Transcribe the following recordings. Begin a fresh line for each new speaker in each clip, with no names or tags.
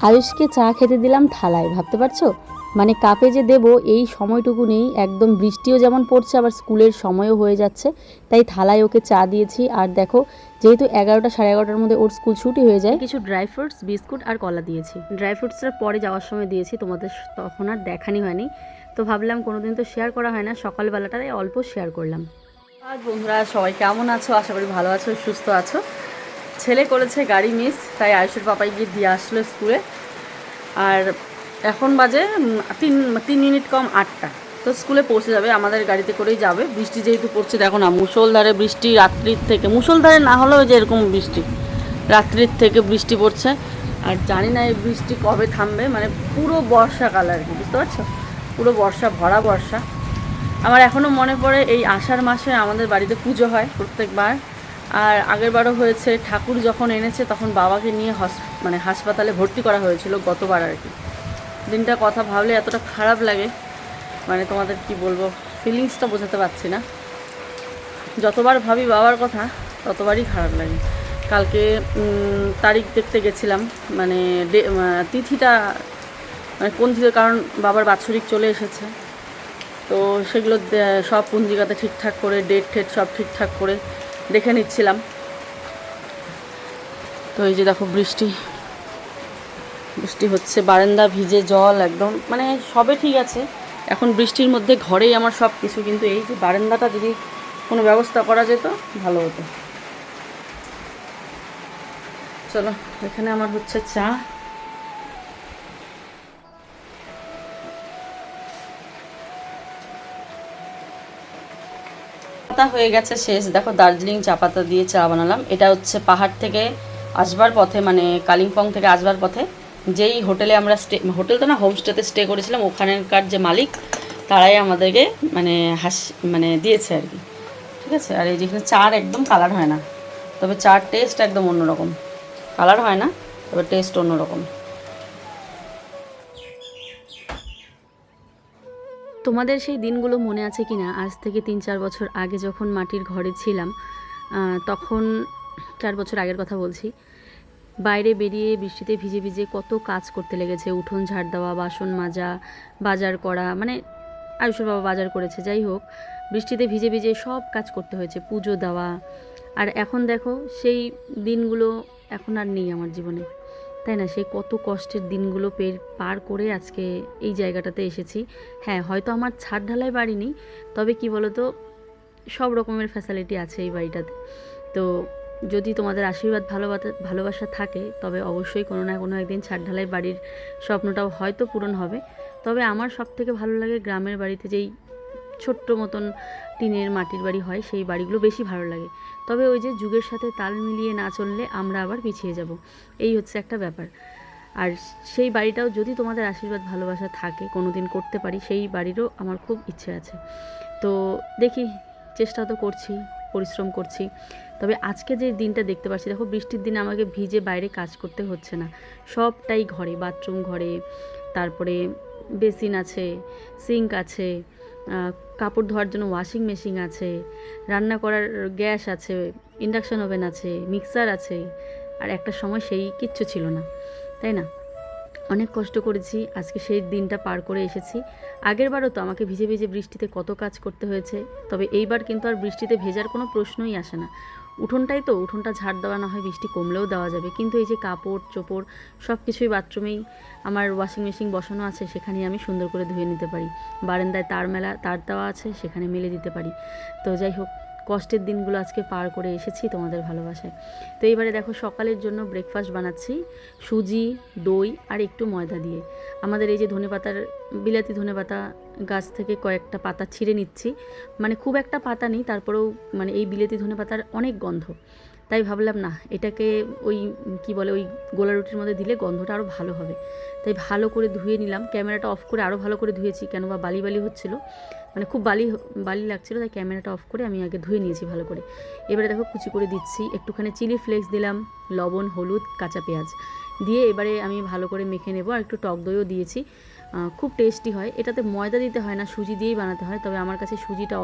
আয়ুষকে চা খেতে দিলাম থালায়, ভাবতে পারছো? মানে কাপে যে দেব এই সময়টুকু নেই, একদম বৃষ্টিও যেমন পড়ছে আবার স্কুলের সময়ও হয়ে যাচ্ছে, তাই থালায় ওকে চা দিয়েছি। আর দেখো, যেহেতু 11টা 11:30টার মধ্যে ওর স্কুল ছুটি হয়ে যায়, কিছু ড্রাই ফ্রুটস, বিস্কুট আর কলা দিয়েছি। ড্রাই ফ্রুটসটা পরে যাওয়ার সময় দিয়েছি, তোমাদের তখন আর দেখানি হয়নি, তো ভাবলাম কোনোদিন তো শেয়ার করা হয় না, সকালবেলাটায় অল্প শেয়ার করলাম। আর বন্ধুরা সবাই কেমন আছো? আশা করি ভালো আছো, সুস্থ আছো। ছেলে করেছে গাড়ি মিস, তাই আয়ুষের পাপাই গিয়ে দিয়ে আসলো স্কুলে। আর এখন বাজে 3 মিনিট কম 8টা, তো স্কুলে পৌঁছে যাবে, আমাদের গাড়িতে করেই যাবে। বৃষ্টি যেহেতু পড়ছে, দেখো না, মুষলধারে বৃষ্টি রাত্রির থেকে, মুষলধারে না হলেও যে এরকম বৃষ্টি রাত্রির থেকে বৃষ্টি পড়ছে। আর জানি না এই বৃষ্টি কবে থামবে, মানে পুরো বর্ষাকাল আর কি, বুঝতে পারছো? পুরো বর্ষা, ভরা বর্ষা। আমার এখনও মনে পড়ে এই আষাঢ় মাসে আমাদের বাড়িতে পুজো হয় প্রত্যেকবার। আর আগের বারও হয়েছে, ঠাকুর যখন এনেছে তখন বাবাকে নিয়ে হাসপাতালে ভর্তি করা হয়েছিল গতবার আর কি। দিনটা কথা ভাবলে এতটা খারাপ লাগে, মানে তোমাদের কি বলবো, ফিলিংসটা বোঝাতে পারছি না। যতবার ভাবি বাবার কথা ততবারই খারাপ লাগে। কালকে তারিখ দেখতে গেছিলাম, মানে তিথিটা, মানে কোন তিথি, কারণ বাবার বাৎসরিক চলে এসেছে, তো সেগুলো সব পঞ্জিকাতে ঠিকঠাক করে ডেট ঠেট সব ঠিকঠাক করে দেখে নিচ্ছিলাম। তো এই যে দেখো বৃষ্টি বৃষ্টি হচ্ছে, বারান্দা ভিজে জল একদম, মানে সবে ঠিক আছে। এখন বৃষ্টির মধ্যে ঘরেই আমার সব কিছু, কিন্তু এই যে বারান্দাটা যদি কোনো ব্যবস্থা করা যেত ভালো হতো। চলো, এখানে আমার হচ্ছে চা। চা হয়ে গেছে শেষ, দেখো দার্জিলিং চা পাতা দিয়ে চা বানালাম। এটা হচ্ছে পাহাড় থেকে আসবার পথে, মানে কালিম্পং থেকে আসবার পথে যেই হোটেলে আমরা হোটেল তো না, হোমস্টেতে স্টে করেছিলাম, ওখানকার যে মালিক তারাই আমাদেরকে মানে দিয়েছে আর কি, ঠিক আছে। আর এই যেখানে চার একদম কালার হয় না, তবে চার টেস্ট একদম অন্যরকম। কালার হয় না, তবে টেস্ট অন্যরকম। তোমাদের সেই দিনগুলো মনে আছে কি না? আজ থেকে 3-4 বছর আগে যখন মাটির ঘরে ছিলাম, তখন 4 বছর আগের কথা বলছি, বাইরে বেরিয়ে বৃষ্টিতে ভিজে ভিজে কত কাজ করতে লেগেছে। উঠোন ঝাড় দেওয়া, বাসন মাজা, বাজার করা, মানে আয়ুষের বাবা বাজার করেছে, যাই হোক, বৃষ্টিতে ভিজে ভিজে সব কাজ করতে হয়েছে, পুজো দেওয়া। আর এখন দেখো সেই দিনগুলো এখন আর নেই আমার জীবনে, তাই না? সেই কত কষ্টের দিনগুলো পার করে আজকে এই জায়গাটাতে এসেছি। হ্যাঁ, হয়তো আমার ছাদ ঢালাই বাড়ি নেই, তবে কি বলো তো, সব রকমের ফ্যাসিলিটি আছে এই বাড়িটাতে। তো যদি তোমাদের আশীর্বাদ ভালোবাসা থাকে, তবে অবশ্যই কোনো না কোনো একদিন ছাদ ঢালাই বাড়ির স্বপ্নটাও হয়তো পূরণ হবে। তবে আমার সব থেকে ভালো লাগে গ্রামের বাড়িতে যেই ছোট্ট মতন টিনের মাটির বাড়ি হয়, সেই বাড়িগুলো বেশি ভালো লাগে। তবে ওই যে যুগের সাথে তাল মিলিয়ে না চললে আমরা আবার পিছিয়ে যাব, এই হচ্ছে একটা ব্যাপার। আর সেই বাড়িটাও যদি তোমাদের আশীর্বাদ ভালোবাসা থাকে, কোনো দিন করতে পারি, সেই বাড়িরও আমার খুব ইচ্ছে আছে। তো দেখি, চেষ্টা তো করছি, পরিশ্রম করছি। তবে আজকে যে দিনটা দেখতে পাচ্ছি, দেখো বৃষ্টির দিনে আমাকে ভিজে বাইরে কাজ করতে হচ্ছে না, সবটাই ঘরে, বাথরুম ঘরে, তারপরে বেসিন আছে, সিঙ্ক আছে, কাপড় ধোয়ার জন্য ওয়াশিং মেশিন আছে, রান্না করার গ্যাস আছে, ইন্ডাকশান ওভেন আছে, মিক্সার আছে। আর একটা সময় সেই কিচ্ছু ছিল না, তাই না? অনেক কষ্ট করেছি, আজকে সেই দিনটা পার করে এসেছি। আগেরবারও তো আমাকে ভিজে ভিজে বৃষ্টিতে কত কাজ করতে হয়েছে, তবে এইবার কিন্তু আর বৃষ্টিতে ভেজার কোনো প্রশ্নই আসে না। উঠোনটাই তো, উঠোনটা ঝাড় দেওয়া না হয় বৃষ্টি কমলেও দেওয়া যাবে, কিন্তু এই যে কাপড় চোপড় সব কিছুই বাথরুমেই আমার ওয়াশিং মেশিন বসানো আছে, সেখানেই আমি সুন্দর করে ধুয়ে নিতে পারি। বারান্দায় তার দেওয়া আছে, সেখানে মেলে দিতে পারি। তো যাই হোক, কষ্টের দিনগুলো আজকে পার করে এসেছি তোমাদের ভালোবাসায়। তো এইবারে দেখো সকালের জন্য ব্রেকফাস্ট বানাচ্ছি সুজি, দই আর একটু ময়দা দিয়ে। আমাদের এই যে ধনেপাতার, বিলাতি ধনেপাতা গাছ থেকে কয়েকটা পাতা ছিঁড়ে নিচ্ছি, মানে খুব একটা পাতা নেই, তারপরেও মানে এই বিলাতি ধনেপাতার অনেক গন্ধ, তাই ভাবলাম না এটাকে ওই কি বলে, ওই গোলা রুটির মধ্যে দিলে গন্ধটা আরও ভালো হবে। তাই ভালো করে ধুয়ে নিলাম, ক্যামেরাটা অফ করে আরও ভালো করে ধুয়েছি, কেন বা বালি বালি হচ্ছিলো, মানে খুব বালি বালি লাগছিলো, তাই ক্যামেরাটা অফ করে আমি আগে ধুয়ে নিয়েছি ভালো করে। এবারে দেখো কুচি করে দিচ্ছি, একটুখানি চিলি ফ্লেক্স দিলাম, লবণ, হলুদ, কাঁচা পেঁয়াজ দিয়ে এবারে আমি ভালো করে মেখে নেব। আর একটু টক দইও দিয়েছি, খুব টেস্টি হয়। এটাতে ময়দা দিতে হয় না, সুজি দিয়েই বানাতে হয়, তবে আমার কাছে সুজিটা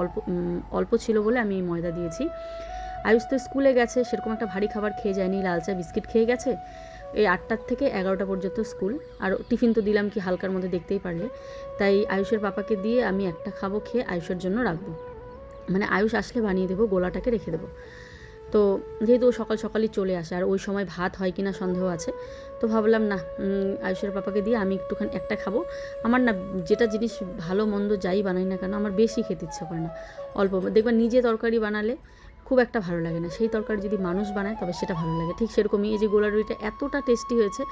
অল্প ছিল বলে আমি ময়দা দিয়েছি। আয়ুষ তো স্কুলে গেছে, সেরকম একটা ভারী খাবার খেয়ে যায়নি, লাল চা বিস্কিট খেয়ে গেছে। এই 8টার থেকে 11টা পর্যন্ত স্কুল, আর টিফিন তো দিলাম কি হালকার মধ্যে, দেখতেই পারলে। তাই আয়ুষের পাপাকে দিয়ে আমি একটা খাবো, খেয়ে আয়ুষের জন্য রাখবো, মানে আয়ুষ আসলে বানিয়ে দেবো, গোলাটাকে রেখে দেবো। তো যেহেতু ও সকাল সকালই চলে আসে আর ওই সময় ভাত হয় কি না সন্দেহ আছে, তো ভাবলাম না আয়ুষের পাপাকে দিয়ে আমি একটুখানি একটা খাবো। আমার না যেটা জিনিস ভালো মন্দ যাই বানাই না কেন আমার বেশি খেতে ইচ্ছা করে না, অল্প দেখবা নিজে তরকারি বানালে খুব একটা ভালো লাগে না, সেই তরকারি যদি মানুষ বানায় তবে সেটা ভালো লাগে। ঠিক সেরকমই এই যে গোলা রুটিটা এতটা টেস্টি হয়েছে,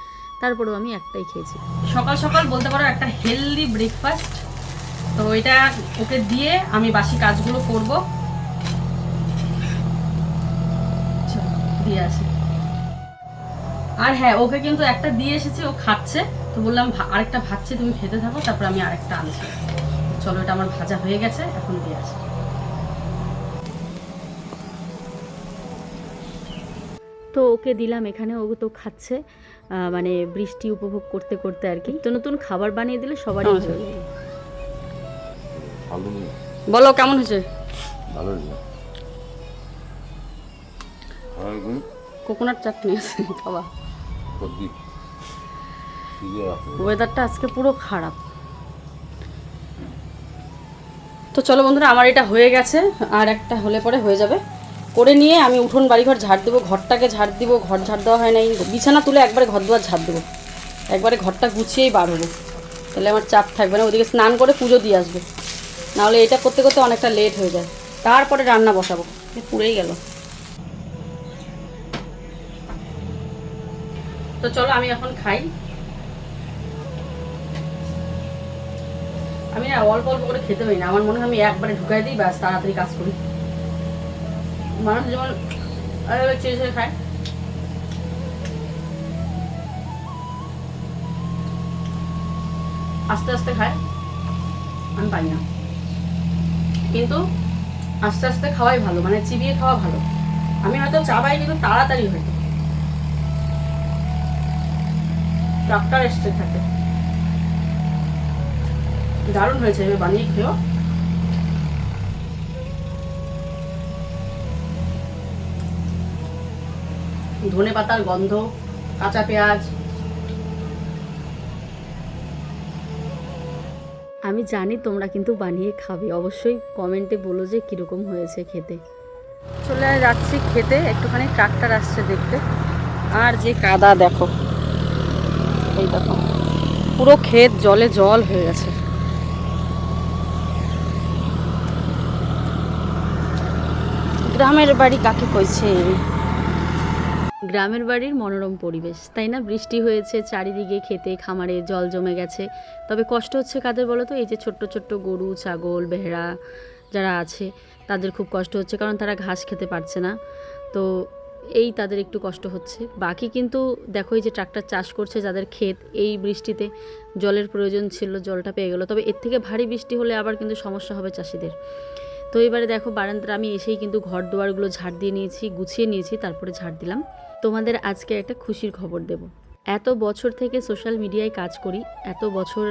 তারপরেও আমি একটাই খেয়েছি। সকাল সকাল বলতে পারো একটা হেলদি ব্রেকফাস্ট। তো এটা ওকে দিয়ে আমি বাসি কাজগুলো করবো, দিয়ে আসি। আর হ্যাঁ, ওকে কিন্তু একটা দিয়ে এসেছি, ও খাচ্ছে, তো বললাম আরেকটা ভাজছি, তুমি খেতে থাকো, তারপর আমি আরেকটা আনছি। চলো, এটা আমার ভাজা হয়ে গেছে, এখন দিয়ে আসি। তো ওকে দিলাম এখানে, ও তো খাচ্ছে, মানে বৃষ্টি উপভোগ করতে করতে আর কি। তো নতুন খাবার বানিয়ে দিলে সবারই ভালো লাগে। বলো কেমন হয়েছে? ভালো হয়েছে। কোকোনাট চাটনি আছে বাবা। ওয়েদারটা আজকে পুরো খারাপ। তো চলো বন্ধুরা, আমার এটা হয়ে গেছে, আর একটা হলে পরে হয়ে যাবে। করে নিয়ে আমি উঠোন বাড়িঘর ঝাড় দেবো, ঘরটাকে ঝাড় দিব, ঘর ঝাড় দেওয়া হয় নাই, বিছানা তুলে একবারে ঘর দুয়ার ঝাড় দেবো, একবারে ঘরটা গুছিয়েই বার হবো, তাহলে আমার চাপ থাকবে না। ওদিকে স্নান করে পুজো দিয়ে আসবো, নাহলে এটা করতে করতে অনেকটা লেট হয়ে যায়। তারপরে রান্না বসাবো, পুড়েই গেল। তো চলো আমি এখন খাই। আমি না অল্প অল্প করে খেতে পারি না, আমার মনে হয় আমি একবারে ঢুকাই দিই, ব্যাস তাড়াতাড়ি কাজ করি। মানুষ যেমন চেয়ে চেয়ে খায়, আস্তে আস্তে খায়, আমি পাই না। কিন্তু আস্তে আস্তে খাওয়াই ভালো, মানে চিবিয়ে খাওয়া ভালো। আমি হয়তো চাবাই, কিন্তু তাড়াতাড়ি হয়তো ডাক্তার এসছে থাকে। দারুণ হয়েছে, আমি বানিয়ে খেও। ধনে পাতার গন্ধ, কাঁচা পেঁয়াজ। আমি জানি তোমরা কিন্তু বানিয়ে খাবে, অবশ্যই কমেন্টে বলো যে কীরকম হয়েছে খেতে। চলে যাচ্ছি খেতে, একটুখানি ট্রাক্টর আসছে দেখতে। আর যে কাদা দেখো, এই দেখো পুরো ক্ষেত জলে জল হয়ে গেছে। গ্রামের বাড়ি কাকে কইছে? গ্রামের বাড়ির মনোরম পরিবেশ, তাই না? বৃষ্টি হয়েছে চারিদিকে, খেতে খামারে জল জমে গেছে। তবে কষ্ট হচ্ছে কাদের বলো তো? এই যে ছোট্ট ছোট্ট গরু, ছাগল, ভেড়া যারা আছে তাদের খুব কষ্ট হচ্ছে, কারণ তারা ঘাস খেতে পারছে না। তো এই তাদের একটু কষ্ট হচ্ছে। বাকি কিন্তু দেখো, এই যে ট্রাক্টর চাষ করছে যাদের ক্ষেত, এই বৃষ্টিতে জলের প্রয়োজন ছিল, জলটা পেয়ে গেলো। তবে এর থেকে ভারী বৃষ্টি হলে আবার কিন্তু সমস্যা হবে চাষিদের। তো এবারে দেখো বারান্দাটা আমি এসেই কিন্তু ঘর দুয়ারগুলো ঝাড় দিয়ে নিয়েছি, গুছিয়ে নিয়েছি, তারপরে ঝাড় দিলাম। তোমাদের আজকে একটা খুশির খবর দেব। এত বছর থেকে সোশ্যাল মিডিয়ায় কাজ করি, এত বছর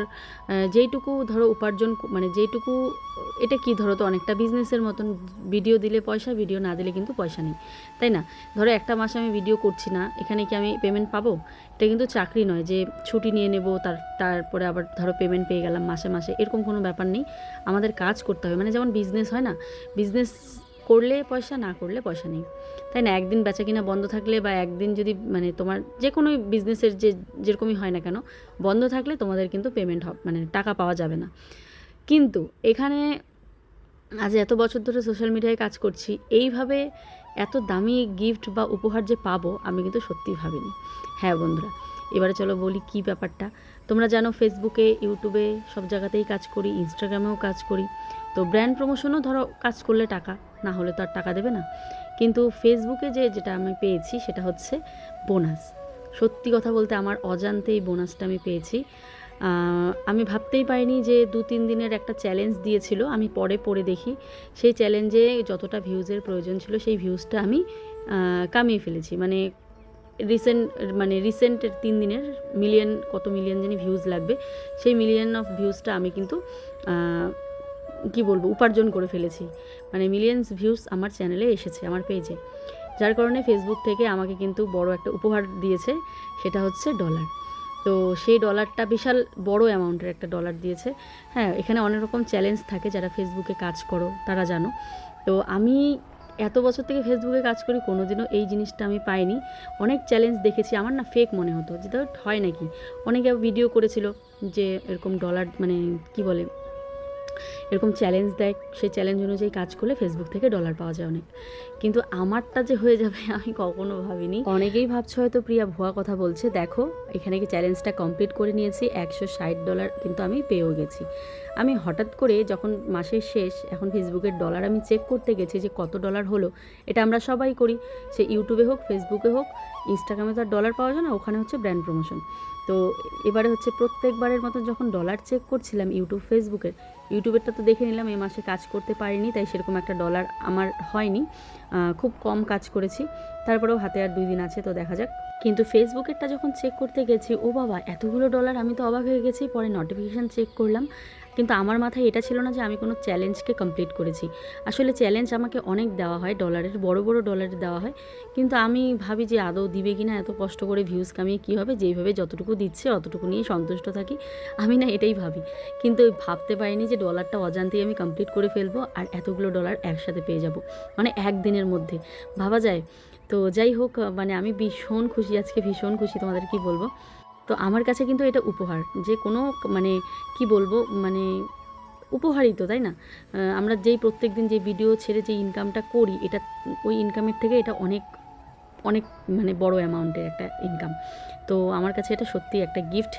যেইটুকু ধরো উপার্জন, মানে যেইটুকু, এটা কি ধরো তো অনেকটা বিজনেসের মতন, ভিডিও দিলে পয়সা, ভিডিও না দিলে কিন্তু পয়সা নেই, তাই না? ধরো একটা মাসে আমি ভিডিও করছি না, এখানে কি আমি পেমেন্ট পাবো? এটা কিন্তু চাকরি নয় যে ছুটি নিয়ে নেব, তারপরে আবার ধরো পেমেন্ট পেয়ে গেলাম মাসে মাসে, এরকম কোনো ব্যাপার নেই। আমাদের কাজ করতে হবে, মানে যেমন বিজনেস হয় না, বিজনেস করলে পয়সা, না করলে পয়সা নেই, তাই না? একদিন বেচা কিনা বন্ধ থাকলে, বা একদিন যদি মানে তোমার যে কোনো বিজনেসের যেরকমই হয় না কেন, বন্ধ থাকলে তোমাদের কিন্তু পেমেন্ট মানে টাকা পাওয়া যাবে না। কিন্তু এখানে আজ এত বছর ধরে সোশ্যাল মিডিয়ায় কাজ করছি, এইভাবে এত দামি গিফট বা উপহার যে পাবো আমি কিন্তু সত্যিই ভাবিনি। হ্যাঁ বন্ধুরা, এবারে চলো বলি কি ব্যাপারটা। তোমরা জানো ফেসবুকে, ইউটিউবে সব জায়গাতেই কাজ করি, ইনস্টাগ্রামেও কাজ করি। তো ব্র্যান্ড প্রমোশনও ধরো কাজ করলে টাকা, না হলে তো আর টাকা দেবে না। কিন্তু ফেসবুকে যেটা আমি পেয়েছি সেটা হচ্ছে বোনাস। সত্যি কথা বলতে আমার অজান্তেই বোনাসটা আমি পেয়েছি। আমি ভাবতেই পারিনি যে 2-3 দিনের একটা চ্যালেঞ্জ দিয়েছিল, আমি পরে দেখি সেই চ্যালেঞ্জে যতটা ভিউজের প্রয়োজন ছিল সেই ভিউজটা আমি কামিয়ে ফেলেছি। মানে রিসেন্টের 3 দিনের কত মিলিয়ন জানি ভিউজ লাগবে, সেই মিলিয়ন অফ ভিউজটা আমি কিন্তু কি বলবো, উপার্জন করে ফেলেছি। মানে মিলিয়নস ভিউজ আমার চ্যানেলে এসেছে, আমার পেজে, যার কারণে ফেসবুক থেকে আমাকে কিন্তু বড় একটা উপহার দিয়েছে, সেটা হচ্ছে ডলার। তো সেই ডলারটা বিশাল বড় অ্যামাউন্টের একটা ডলার দিয়েছে। হ্যাঁ, এখানে অনেক রকম চ্যালেঞ্জ থাকে, যারা ফেসবুকে কাজ করো তারা জানো। তো আমি এত বছর থেকে ফেসবুকে কাজ করি, কোনো দিনও এই জিনিসটা আমি পাইনি। অনেক চ্যালেঞ্জ দেখেছি, আমার না ফেক মনে হতো, যেটা হয় নাকি। অনেকে ভিডিও করেছিল যে এরকম ডলার মানে কি বলে, এরকম চ্যালেঞ্জ দেয়, সেই চ্যালেঞ্জ অনুযায়ী কাজ করলে ফেসবুক থেকে ডলার পাওয়া যায় অনেক। কিন্তু আমারটা যে হয়ে যাবে আমি কখনো ভাবিনি। অনেকেই ভাবছে হয়তো প্রিয়া ভুয়া কথা বলছে। দেখো, এখানে কি চ্যালেঞ্জটা কমপ্লিট করে নিয়েছি, $160 কিন্তু আমি পেয়েও গেছি। আমি হঠাৎ করে যখন মাসের শেষ, এখন ফেসবুকের ডলার আমি চেক করতে গেছি যে কত ডলার হলো। এটা আমরা সবাই করি, সে ইউটিউবে হোক, ফেসবুকে হোক, ইনস্টাগ্রামে তো আর ডলার পাওয়া যায় না, ওখানে হচ্ছে ব্র্যান্ড প্রমোশন। তো এবারে হচ্ছে প্রত্যেকবারের মতো যখন ডলার চেক করছিলাম ইউটিউবেরটা তো দেখে নিলাম, এই মাসে কাজ করতে পারিনি, তাই সেরকম একটা ডলার আমার হয়নি, খুব কম কাজ করেছি। তারপরেও হাতে আর 2 দিন আছে, তো দেখা যাক। কিন্তু ফেসবুকেরটা যখন চেক করতে গেছি, ও বাবা এতগুলো ডলার, আমি তো অবাক হয়ে গেছি। পরে নোটিফিকেশান চেক করলাম, কিন্তু আমার মাথায় এটা ছিল না যে আমি কোনো চ্যালেঞ্জকে কমপ্লিট করেছি। আসলে চ্যালেঞ্জ আমাকে অনেক দেওয়া হয়, ডলারের বড় বড় ডলারের দেওয়া হয়, কিন্তু আমি ভাবি যে আদৌ দিবে কি না, এত কষ্ট করে ভিউজ কামিয়ে কী হবে, যেইভাবে যতটুকু দিচ্ছে অতটুকু নিয়ে সন্তুষ্ট থাকি, আমি না এটাই ভাবি। কিন্তু ভাবতে পারিনি যে ডলারটা অজান্তেই আমি কমপ্লিট করে ফেলবো, আর এতগুলো ডলার একসাথে পেয়ে যাব, মানে একদিনের মধ্যে, ভাবা যায়। তো যাই হোক, মানে আমি ভীষণ খুশি, আজকে ভীষণ খুশি, তোমাদের কি বলবো। তো আমার কাছে কিন্তু এটা উপহার, যে কোনো মানে কি বলবো, মানে উপহারই তো, তাই না? আমরা যেই প্রত্যেক দিন যে ভিডিও ছেড়ে যে ইনকামটা করি, এটা ওই ইনকামের থেকে এটা অনেক অনেক মানে বড় অ্যামাউন্টের একটা ইনকাম। তো আমার কাছে এটা সত্যিই একটা গিফট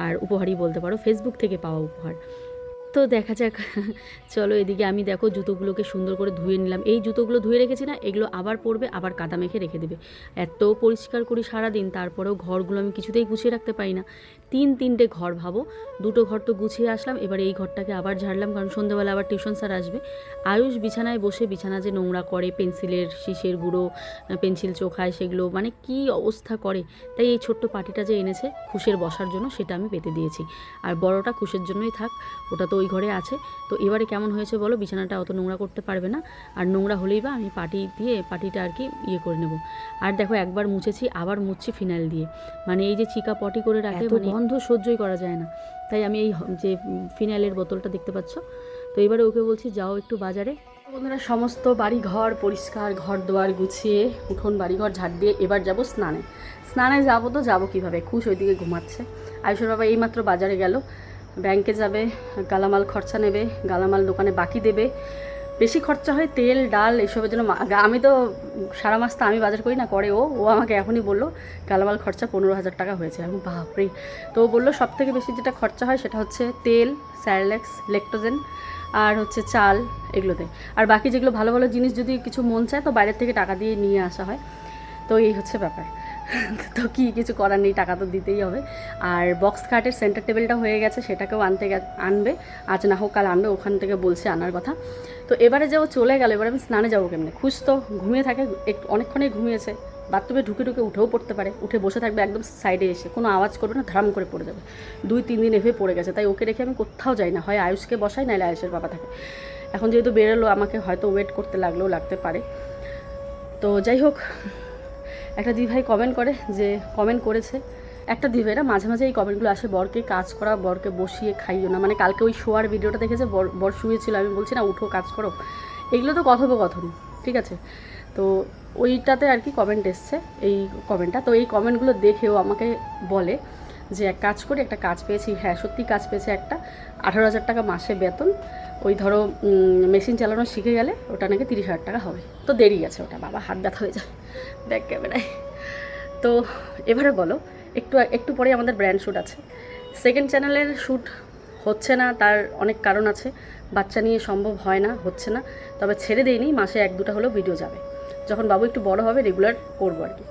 আর উপহারই বলতে পারো, ফেসবুক থেকে পাওয়া উপহার। তো দেখা যাক। চলো, এদিকে আমি দেখো জুতোগুলোকে সুন্দর করে ধুয়ে নিলাম। এই জুতোগুলো ধুয়ে রেখেছি না, এগুলো আবার পরবে, আবার কাদা মেখে রেখে দেবে। এত পরিষ্কার করি সারাদিন, তারপরেও ঘরগুলো আমি কিছুতেই গুছিয়ে রাখতে পারি না। 3-3টে ঘর ভাবো, 2টো ঘর তো গুছিয়ে আসলাম, এবার এই ঘরটাকে আবার ঝাড়লাম, কারণ সন্ধ্যাবেলা আবার টিউশন স্যার আসবে। আয়ুষ বিছানায় বসে বিছানা যে নোংরা করে, পেন্সিলের শীষের গুঁড়ো, পেন্সিল চোখায়, সেগুলো মানে কি অবস্থা করে। তাই এই ছোট্ট পাটিটা যে এনেছে খুশের বসার জন্য, সেটা আমি পেতে দিয়েছি। আর বড়টা খুশের জন্যই থাক, ওটা তো ওই ঘরে আছে। তো এবারে কেমন হয়েছে বলো, বিছানাটা অত নোংরা করতে পারবে না, আর নোংরা হলেই বা আমি পাটিটা আর কি ইয়ে করে নেব। আর দেখো, একবার মুছেছি, আবার মুছছি ফিনাইল দিয়ে, মানে এই যে চিকা পটি করে রাখে, মানে গন্ধ সহ্যই করা যায় না। তাই আমি এই যে ফিনাইলের বোতলটা দেখতে পাচ্ছ, তো এবারে ওকে বলছি যাও একটু বাজারে। বন্ধুরা, সমস্ত বাড়ি ঘর পরিষ্কার, ঘর দোয়ার গুছিয়ে, উঠোন বাড়িঘর ঝাড় দিয়ে এবার যাব স্নানে যাবো। তো যাবো কীভাবে, খুশ ওইদিকে ঘুমাচ্ছে। আয়ুষের বাবা এইমাত্র বাজারে গেল, ব্যাংকে যাবে, গালামাল খরচা নেবে, গালামাল দোকানে বাকি দেবে। বেশি খরচা হয় তেল ডাল এসবের জন্য। আমি তো সারা মাস তো আমি বাজার করি না, করে ও আমাকে এখনই বললো গালামাল খরচা 15,000 টাকা হয়েছে। আমি বাপরে। তো ও বললো সব থেকে বেশি যেটা খরচা হয় সেটা হচ্ছে তেল, স্যারেলেক্স, লেকটোজেন আর হচ্ছে চাল, এগুলোতে। আর বাকি যেগুলো ভালো ভালো জিনিস যদি কিছু মন চায় তো বাইরের থেকে টাকা দিয়ে নিয়ে আসা হয়। তো এই হচ্ছে ব্যাপার। তো কি কিছু করার নেই, টাকা তো দিতেই হবে। আর বক্স খাটের সেন্টার টেবিলটা হয়ে গেছে, সেটাকেও আনবে, আজ না হোক কাল আনবে, ওখান থেকে বলছে আনার কথা। তো এবারে যাও চলে গেল, এবার আমি স্নানে যাবো কেমনে। খুশ তো ঘুমিয়ে থাকে, একটু অনেকক্ষণই ঘুমিয়েছে, বাথরুমে ঢুকে উঠেও পড়তে পারে, উঠে বসে থাকবে একদম সাইডে এসে, কোনো আওয়াজ করবে না, ধারাম করে পড়ে যাবে। 2-3 দিন এভাবে পড়ে গেছে, তাই ওকে রেখে আমি কোথাও যাই না, হয় আয়ুষকে বসাই, নাহলে আয়ুষের বাবা থাকে। এখন যেহেতু বেরোলো, আমাকে হয়তো ওয়েট করতে লাগতে পারে। তো যাই হোক, একটা দিদিভাই কমেন্ট করেছে, একটা দিদিভাইরা মাঝে মাঝে এই কমেন্টগুলো আসে, বরকে কাজ করা, বরকে বসিয়ে খাইও না। মানে কালকে ওই শোয়ার ভিডিওটা দেখেছে, বর শুয়েছিল, আমি বলছি না উঠো কাজ করো, এগুলো তো কথোপকথন, ঠিক আছে। তো ওইটাতে আর কি কমেন্ট এসছে, এই কমেন্টটা। তো এই কমেন্টগুলো দেখেও আমাকে বলে যে এক কাজ করি, একটা কাজ পেয়েছি। হ্যাঁ, সত্যি কাজ পেয়েছে একটা, 18,000 টাকা মাসে বেতন। ওই ধরো মেশিন চালানো শিখে গেলে ওটা নাকি 30,000 টাকা হবে। তো দেরি গেছে ওটা, বাবা হাত ব্যথা হয়ে যায় ব্যাক ক্যামেরায়। তো এবারে বলো, একটু পরে আমাদের ব্র্যান্ড শ্যুট আছে। সেকেন্ড চ্যানেলের শ্যুট হচ্ছে না, তার অনেক কারণ আছে, বাচ্চা নিয়ে সম্ভব হয় না, হচ্ছে না। তবে ছেড়ে দিইনি, মাসে 1-2টা হলেও ভিডিও যাবে, যখন বাবু একটু বড় হবে রেগুলার করবো আর কি।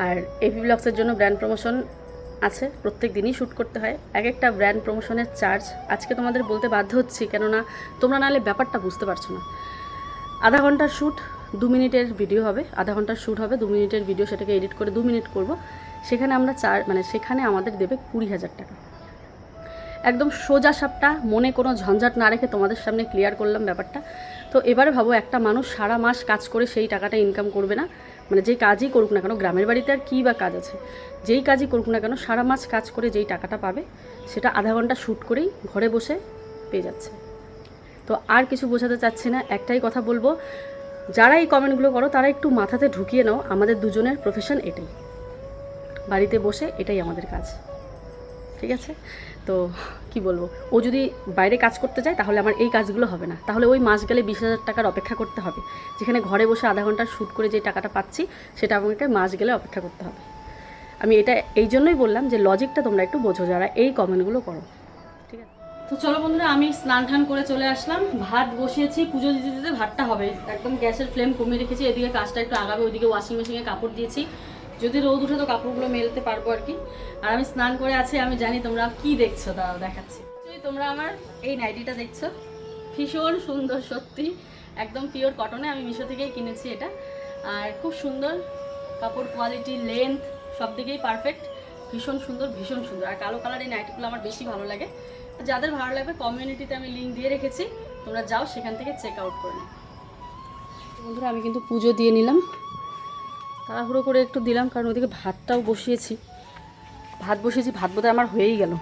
আর এপি ব্লগসের জন্য ব্র্যান্ড প্রমোশন আছে, প্রত্যেক দিনই শ্যুট করতে হয়। এক একটা ব্র্যান্ড প্রমোশনের চার্জ আজকে তোমাদের বলতে বাধ্য হচ্ছি, কেননা তোমরা নাহলে ব্যাপারটা বুঝতে পারছো না। আধা ঘন্টার শ্যুট 2 মিনিটের ভিডিও হবে, আধা ঘন্টার শ্যুট হবে 2 মিনিটের ভিডিও, সেটাকে এডিট করে 2 মিনিট করব। সেখানে আমরা সেখানে আমাদের দেবে 20,000 টাকা। একদম সোজা সাপটা, মনে কোনো ঝঞ্ঝাট না রেখে তোমাদের সামনে ক্লিয়ার করলাম ব্যাপারটা। তো এবারে ভাবো, একটা মানুষ সারা মাস কাজ করে সেই টাকাটা ইনকাম করবে না, মানে যেই কাজই করুক না কেন, গ্রামের বাড়িতে আর কী বা কাজ আছে, যেই কাজই করুক না কেন সারা মাস কাজ করে যেই টাকাটা পাবে সেটা আধা ঘন্টা শ্যুট করেই ঘরে বসে পেয়ে যাচ্ছে। তো আর কিছু বোঝাতে চাচ্ছি না, একটাই কথা বলবো, যারা এই কমেন্টগুলো করো তারা একটু মাথাতে ঢুকিয়ে নাও, আমাদের দুজনের প্রফেশন এটাই, বাড়িতে বসে এটাই আমাদের কাজ, ঠিক আছে? তো কি বলবো, ও যদি বাইরে কাজ করতে যায় তাহলে আমার এই কাজগুলো হবে না, তাহলে ওই মাস গেলে 20,000 টাকার অপেক্ষা করতে হবে, যেখানে ঘরে বসে আধা ঘন্টা শ্যুট করে যে টাকাটা পাচ্ছি সেটা আমাকে মাস গেলে অপেক্ষা করতে হবে। আমি এটা এই জন্যই বললাম যে লজিকটা তোমরা একটু বোঝো যারা এই কমেন্টগুলো করো, ঠিক আছে? তো চলো বন্ধুরা, আমি স্নান টান করে চলে আসলাম, ভাত বসিয়েছি, পুজো দিতে দিতে ভাতটা হবে, একদম গ্যাসের ফ্লেম কমিয়ে রেখেছি, এদিকে কাজটা একটু আগাবে, ওইদিকে ওয়াশিং মেশিনে কাপড় দিয়েছি, যদি রোদ উঠে তো কাপড়গুলো মেলতে পারবো আর কি। আর আমি স্নান করে আছি, আমি জানি তোমরা কি দেখছো, দাঁড়াও দেখাচ্ছি। তোমরা আমার এই নাইটিটা দেখছো, ভীষণ সুন্দর সত্যি, একদম পিওর কটনে, আমি মিশো থেকেই কিনেছি এটা, আর খুব সুন্দর কাপড় কোয়ালিটি, লেন্থ সব দিকেই পারফেক্ট, ভীষণ সুন্দর ভীষণ সুন্দর। আর কালো কালার এই নাইটিগুলো আমার বেশি ভালো লাগে, যাদের ভালো লাগবে কমিউনিটিতে আমি লিঙ্ক দিয়ে রেখেছি, তোমরা যাও সেখান থেকে চেক আউট করে নাও। বন্ধুরা আমি কিন্তু পুজো দিয়ে নিলাম, তাড়াহুড়ো করে একটু দিলাম কারণ ওদিকে ভাতটাও বসিয়েছি, ভাত বোধহয় আমার হয়েই গেল।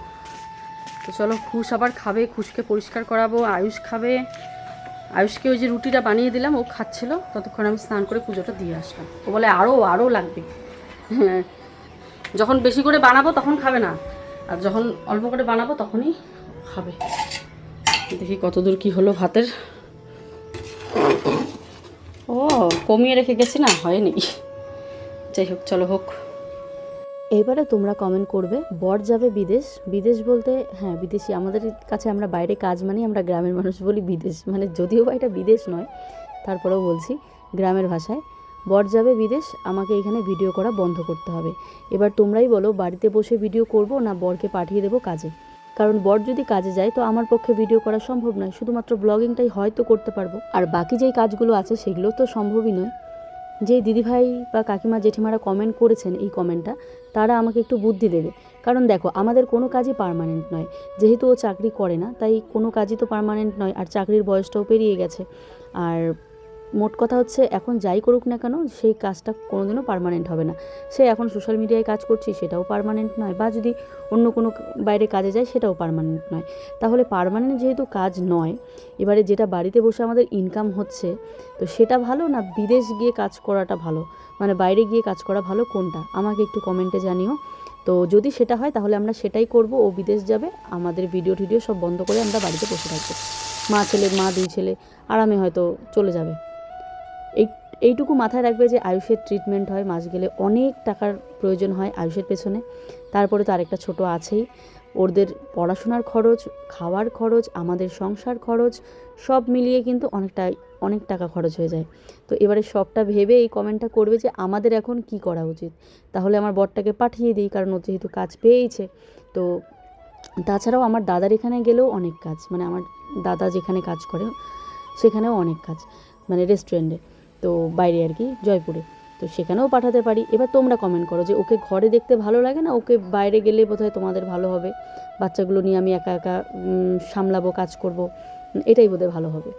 তো চলো, খুশ আবার খাবে, খুশকে পরিষ্কার করাবো, আয়ুষ খাবে, আয়ুষকে ওই যে রুটিটা বানিয়ে দিলাম, ও খাচ্ছিল, ততক্ষণ আমি স্নান করে পুজোটা দিয়ে আসলাম। ও বলে আরও লাগবে, হ্যাঁ, যখন বেশি করে বানাবো তখন খাবে না, আর যখন অল্প করে বানাবো তখনই খাবে। দেখি কতদূর কি হলো ভাতের, ও কমিয়ে রেখে গেছি না, হয়নি, যাই হোক চলো হোক। এবারে তোমরা কমেন্ট করবে বর যাবে বিদেশ, বিদেশ বলতে হ্যাঁ বিদেশি, আমাদের কাছে আমরা বাইরে কাজ মানে আমরা গ্রামের মানুষ বলি বিদেশ, মানে যদিও বা এটা বিদেশ নয় তারপরেও বলছি গ্রামের ভাষায়, বর যাবে বিদেশ, আমাকে এখানে ভিডিও করা বন্ধ করতে হবে। এবার তোমরাই বলো, বাড়িতে বসে ভিডিও করব না বরকে পাঠিয়ে দেবো কাজে? কারণ বর যদি কাজে যায় তো আমার পক্ষে ভিডিও করা সম্ভব নয়, শুধুমাত্র ব্লগিংটাই হয়তো করতে পারবো, আর বাকি যেই কাজগুলো আছে সেগুলো তো সম্ভবই নয়। যে দিদিভাই বা কাকিমা জেঠিমারা কমেন্ট করেছেন এই কমেন্টটা, তারা আমাকে একটু বুদ্ধি দেবে, কারণ দেখো আমাদের কোনো কাজই পার্মানেন্ট নয়, যেহেতু ও চাকরি করে না তাই কোনো কাজই তো পার্মানেন্ট নয়, আর চাকরির বয়সটাও পেরিয়ে গেছে, আর মোট কথা হচ্ছে এখন যাই করুক না কেন সেই কাজটা কোনোদিনও পার্মানেন্ট হবে না। সে এখন সোশ্যাল মিডিয়ায় কাজ করছি সেটাও পার্মানেন্ট নয়, বা যদি অন্য কোনো বাইরে কাজে যায় সেটাও পার্মানেন্ট নয়। তাহলে পার্মানেন্ট যেহেতু কাজ নয়, এবারে যেটা বাড়িতে বসে আমাদের ইনকাম হচ্ছে, তো সেটা ভালো না বিদেশ গিয়ে কাজ করাটা ভালো, মানে বাইরে গিয়ে কাজ করা ভালো, কোনটা আমাকে একটু কমেন্টে জানিও। তো যদি সেটা হয় তাহলে আমরা সেটাই করব, ও বিদেশ যাবে, আমাদের ভিডিও সব বন্ধ করে আমরা বাড়িতে বসে থাকবো, মা দুই ছেলে আরামে হয়তো চলে যাবে। এইটুকু মাথায় রাখবে যে আয়ুষের ট্রিটমেন্ট হয়, মাস গেলে অনেক টাকার প্রয়োজন হয় আয়ুষের পেছনে, তারপরে তো আরেকটা ছোট আছেই, ওদের পড়াশোনার খরচ, খাওয়ার খরচ, আমাদের সংসার খরচ, সব মিলিয়ে কিন্তু অনেক টাকা খরচ হয়ে যায়। তো এবারে সবটা ভেবে এই কমেন্টটা করবে যে আমাদের এখন কি করা উচিত, তাহলে আমার বরটাকে পাঠিয়ে দিই, কারণ ও যেহেতু কাজ পেয়েছে। তো তাছাড়াও আমার দাদার এখানে গেলেও অনেক কাজ, মানে আমার দাদা যেখানে কাজ করে সেখানেও অনেক কাজ, মানে রেস্টুরেন্টে, তো বাইরে আর কি জয়পুরে, তো সেখানেও পাঠাতে পারি। এবার তোমরা কমেন্ট করো যে ওকে ঘরে দেখতে ভালো লাগে না, ওকে বাইরে গেলে বোধহয় তোমাদের ভালো হবে, বাচ্চাগুলো নিয়ে আমি একা একা সামলাবো, কাজ করব, এটাই বোধহয় ভালো হবে,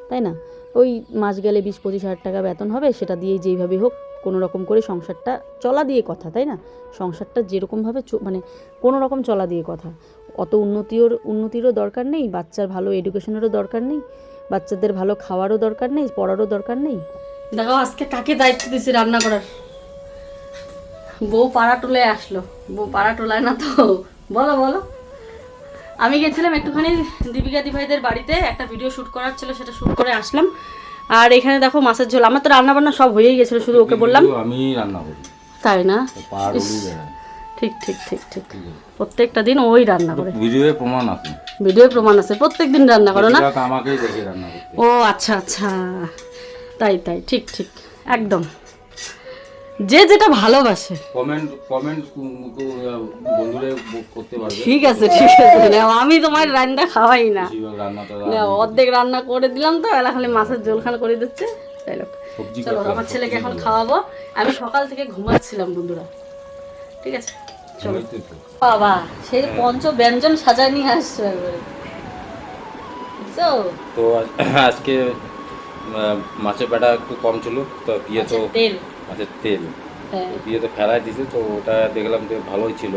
তাই না? ওই মাস গেলে 20-25 হাজার টাকা বেতন হবে, সেটা দিয়েই যেইভাবে হোক কোনো রকম করে সংসারটা চলা দিয়ে কথা, তাই না? সংসারটা যেরকমভাবে মানে কোনো রকম চলা দিয়ে কথা, অত উন্নতিরও দরকার নেই, বাচ্চার ভালো এডুকেশনেরও দরকার নেই, বাচ্চাদের ভালো খাওয়ারও দরকার নেই, পড়ারও দরকার নেই। দেখো আজকে কাকে দায়িত্ব দিয়েছি রান্না করার, বউ পাড়া টোলায় আসলো, বউ পাড়া টোলায় না তো, বলো বলো। আমি গেছিলাম একটুখানি দীপিকা দিভাইদের বাড়িতে, একটা ভিডিও শ্যুট করার ছিল, সেটা শ্যুট করে আসলাম। আর এখানে দেখো মাছের ঝোল, আমার তো রান্না বান্না সব হয়েই গেছিলো, শুধু ওকে বললাম
আমি রান্না করি,
তাই না? ঠিক ঠিক ঠিক ঠিক, প্রত্যেকটা দিন ওই রান্না করে,
ভিডিওয়ে প্রমাণ আছে,
প্রত্যেক দিন রান্না করো না?
আমাকেই দেখে রান্না করতে।
ও আচ্ছা আচ্ছা, তাই ঠিক ঠিক, একদম যে যেটা ভালোবাসে
কমেন্ট বন্ধুরা করতে পারবে।
ঠিক আছে আমি তোমার রান্না খাওয়াই না, অর্ধেক রান্না করে দিলাম, তো এলা খালি মাছের ঝোলখান করে দিচ্ছে, তাই লোক। চলো আমার ছেলেকে এখন খাওয়াবো, আমি সকাল থেকে ঘুমাচ্ছিলাম বন্ধুরা, ঠিক আছে চলো
ওই তো।
বাবা সেই পঞ্চ ব্যঞ্জন সাজায় নিয়ে আসছো একবারে বুঝছো?
তো আজকে মাছের পেটা একটু কম ছিল, তো দিয়ে তো
আচ্ছা, তেল
মাছের তেল
হ্যাঁ
তো দিয়ে তো ফেলাই দিছে, তো ওটা দেখলাম যে ভালোই ছিল,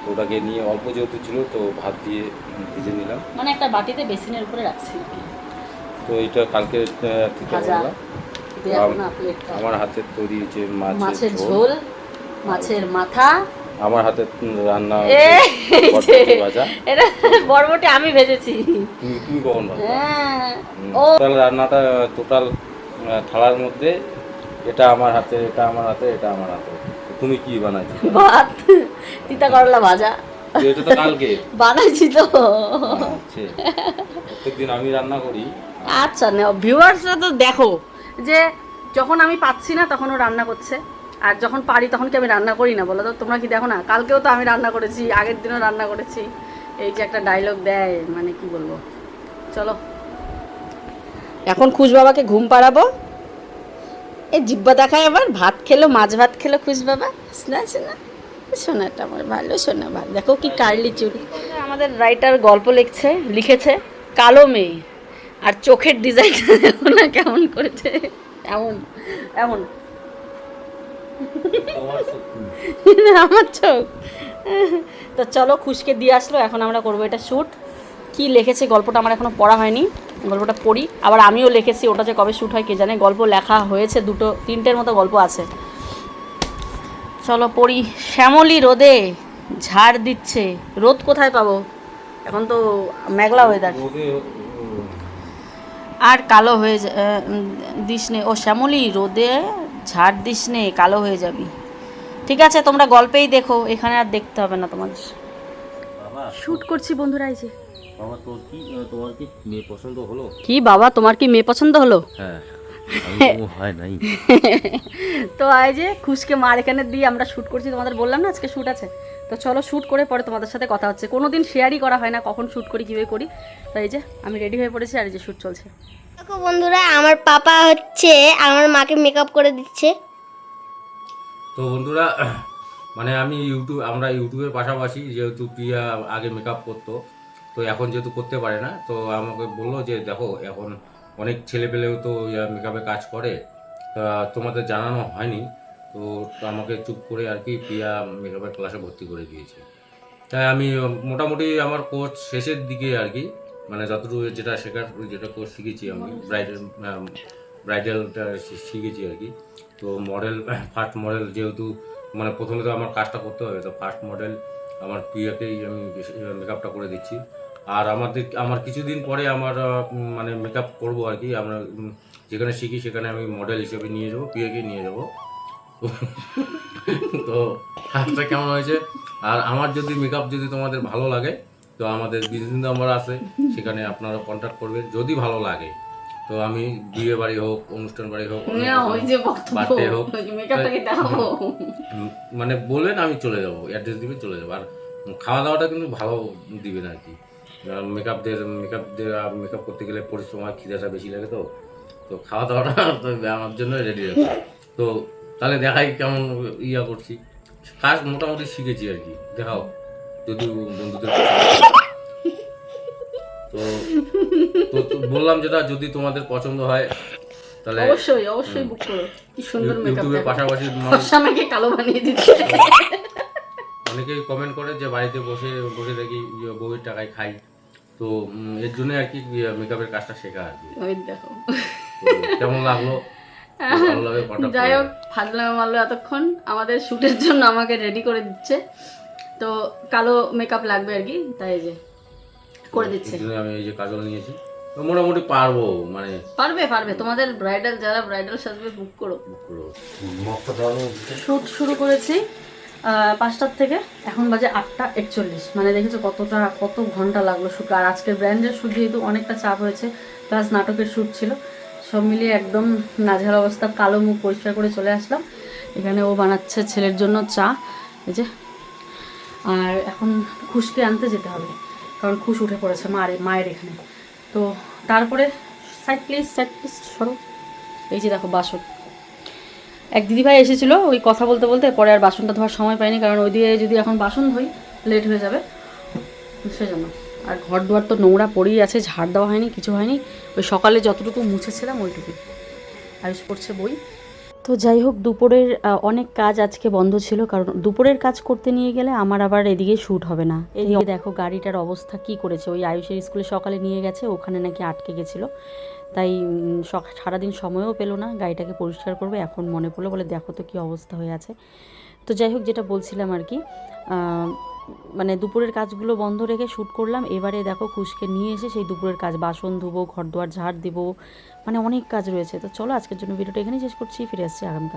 তো ওটাকে নিয়ে অল্প যেহেতু ছিল তো ভাত দিয়ে ভেজে নিলাম।
মানে একটা বাটিতে বেসিনের উপরে রাখছি
তো এটা কালকে থেকে
ভাজা
বললাম
দেখো না প্লেটটা
আমার হাতের তৈরি যে
মাছের
ঝোল,
ঝোল মাছের মাথা
আমার হাতের রান্না
এই যে,
বরবটি ভাজা।
এটা বরবটি আমি ভেজেছি
তুমি কখন ভাজা?
হ্যাঁ ও
টোটাল রান্নাটা টোটাল থালার মধ্যে এটা আমার হাতে, এটা আমার হাতে, এটা আমার হাতে। তো তুমি কি বানাইছো?
ভাত তিতা করলা ভাজা
তো এটা তো কালকে
বানাইছি তো
আচ্ছা, প্রত্যেকদিন আমি রান্না করি।
আচ্ছা না ভিউয়ার্সরা তো দেখো যে যখন আমি পাচ্ছি না তখন ও রান্না করছে, আর যখন পারি তখন কি আমি রান্না করি না বলো তো? তোমরা কি দেখো না? কালকেও তো আমি রান্না করেছি, আগের দিনও রান্না করেছি। এই যে একটা ডায়লগ দেয়, মানে কি বলবো। চলো এখন খুশ বাবাকে ঘুম পাড়াবো। এই জিব্বা দেখায় আবার ভাত খেলো, মাছ ভাত খেলো খুশ বাবা। শোনা শোনা শোনাটা আমার ভালো, শোনা ভালো। দেখো কি কার্লি চুড়ি। আমাদের রাইটার গল্প লিখেছে কালো মেয়ে, আর চোখের ডিজাইনটা দেখো না কেমন করেছে, এমন এমন আমার চোখ। তো চলো খুশকে দিয়ে আসলো, এখন আমরা করবো এটা শ্যুট। কি লিখেছে গল্পটা আমার এখনো পড়া হয়নি, গল্পটা পড়ি। আবার আমিও লিখেছি, ওটা যে কবে শ্যুট হয় কে জানে। গল্প লেখা হয়েছে, 2-3টের মতো গল্প আছে। চলো পড়ি। শ্যামলী রোদে ঝাড় দিচ্ছে, রোদ কোথায় পাবো, এখন তো মেঘলা ওয়েদার। আর কালো হয়ে দিস নে, ও শ্যামলী রোদে ঝাড় দিস নে, কালো হয়ে যাবি। ঠিক আছে তোমরা গল্পেই দেখো, এখানে আর দেখতে হবে না তোমাদের।
বাবা
শ্যুট করছি বন্ধুরা। এই যে
বাবা তোর কি, তোমার কি মেয়ে পছন্দ হলো?
কি বাবা তোমার কি মেয়ে পছন্দ হলো?
হ্যাঁ, হয় নাই।
তো এই যে খুশকে মার এখানে দিয়ে আমরা শ্যুট করছি, তোমাদের বললাম না আজকে শ্যুট আছে। তো চলো শ্যুট করে পরে তোমাদের সাথে কথা হচ্ছে। কোনো দিন শেয়ারই করা হয় না কখন শ্যুট করি কীভাবে করি। তো এই যে আমি রেডি হয়ে পড়েছি, আর এই যে শ্যুট চলছে।
দেখো বন্ধুরা, আমার পাপা হচ্ছে আমার মাকে মেকআপ করে দিচ্ছে।
তো বন্ধুরা, মানে আমরা ইউটিউবের পাশাপাশি যেহেতু প্রিয়া আগে মেকআপ করতো, তো এখন যেহেতু করতে পারে না, তো আমাকে বললো যে দেখো এখন অনেক ছেলেপেলেও তো মেকআপে কাজ করে, তা তোমাদের জানানো হয়নি। তো আমাকে চুপ করে আর কি প্রিয়া মেকআপের ক্লাসে ভর্তি করে দিয়েছে। তাই আমি মোটামুটি আমার কোর্স শেষের দিকে আর কি, মানে যতটুকু যেটা কোর্স শিখেছি আমি ব্রাইডালটা শিখেছি আর কি। তো মডেল, ফার্স্ট মডেল যেহেতু, মানে প্রথমে তো আমার কাজটা করতে হবে, তো ফার্স্ট মডেল আমার প্রিয়াকেই আমি মেকআপটা করে দিচ্ছি। আর আমার কিছুদিন পরে আমার মানে মেকআপ করবো আর কি। আমরা যেখানে শিখি সেখানে আমি মডেল হিসেবে নিয়ে যাবো, প্রিয়াকে নিয়ে যাবো। তো কাজটা কেমন হয়েছে, আর আমার যদি মেকআপ যদি তোমাদের ভালো লাগে, তো আমাদের বিজনেস নাম্বার আছে, সেখানে আপনারা কন্ট্যাক্ট করবেন যদি ভালো লাগে। তো আমি বিয়ে বাড়ি হোক, অনুষ্ঠান বাড়ি হোক, বার্থডে হোক, মানে বলবেন আমি চলে যাবো, অ্যাড্রেস দিবে চলে যাবো। আর খাওয়া দাওয়াটা কিন্তু ভালো দিবেন আর কি। মেকআপ করতে গেলে পরিশ্রম আর খিদাটা বেশি লাগে, তো তো খাওয়া দাওয়াটা তো আমার জন্য রেডি রাখবে। তো তাহলে দেখাই কেমন করছি, কাজ মোটামুটি শিখেছি আর কি। দেখাও যদি বন্ধুদের তো তো বললাম যেটা, যদি তোমাদের পছন্দ হয় তাহলে
অবশ্যই বুক করো। কি সুন্দর মেকআপ,
ইউটিউবের পাশাপাশি
আমাকে কালো বানিয়ে দিচ্ছে।
অনেকেই কমেন্ট করে যে বাড়িতে বসে বসে দেখি বউয়ের টাকায় খাই, তো এর জন্য আর কি মেকআপের কাজটা শেখা আর কি।
দেখো
কেমন লাগলো, ভালো লাগে কন্টাক্ট
যাই হোক ফাজলামে মারলো এতক্ষণ আমাদের শ্যুটের জন্য আমাকে রেডি করে দিচ্ছে। তো কালো মেকআপ লাগবে আর কি, তাই যে করে দিচ্ছে।
আমি এই যে কাজল নিয়েছি, মোটামুটি পারবো, মানে
পারবে তোমাদের যারা ব্রাইডাল সাজবে বুক করো। শ্যুট শুরু করেছি 5টার থেকে, এখন বাজে 8টা 41। মানে দেখেছো কত ঘন্টা লাগলো শ্যুট। আর আজকের ব্র্যান্ডের শ্যুট যেহেতু অনেকটা চাপ হয়েছে, প্লাস নাটকের শ্যুট ছিল, সব মিলিয়ে একদম নাজেহাল অবস্থা। কালো মুখ পরিষ্কার করে চলে আসলাম। এখানে ও বানাচ্ছে ছেলের জন্য চা, এই যে। আর এখন খুশকে আনতে যেতে হবে, কারণ খুশ উঠে পড়েছে মায়ের এখানে। তো তারপরে সাইড প্লিজ সরো। এই যে দেখো বাসন, এক দিদিভাই এসেছিলো, ওই কথা বলতে বলতে পরে আর বাসনটা ধোয়ার সময় পাইনি, কারণ ওই দিয়ে যদি এখন বাসন ধুই লেট হয়ে যাবে সেজন্য। আর ঘর দুয়ার তো নোংরা পড়েই আছে, ঝাড় দেওয়া হয়নি, কিছু হয়নি। ওই সকালে যতটুকু মুছেছিলাম ওইটুকুই। আয়ুষ পড়ছে বই। তো যাই হোক, দুপুরের অনেক কাজ আজকে বন্ধ ছিল, কারণ দুপুরের কাজ করতে নিয়ে গেলে আমার আবার এদিকে শ্যুট হবে না। এদিকে দেখো গাড়িটার অবস্থা কি করেছে। ওই আয়ুষের স্কুলে সকালে নিয়ে গেছে, ওখানে নাকি আটকে গেছিলো, তাই সারাদিন সময়ও পেলো না গাড়িটাকে পরিষ্কার করবে। এখন মনে পড়লো, বলে দেখো তো কী অবস্থা হয়ে আছে। তো যাই হোক, যেটা বলছিলাম আর কি, মানে দুপুরের কাজগুলো বন্ধ রেখে শ্যুট করলাম। এবারে দেখো খুশকে নিয়ে এসে সেই দুপুরের কাজ, বাসন ধুবো, ঘর দুয়ার ঝাড় দিব, মানে অনেক কাজ রয়েছে। তো চলো আজকের জন্য ভিডিওটা এখানেই শেষ করছি, ফিরে আসছি আগামীকাল।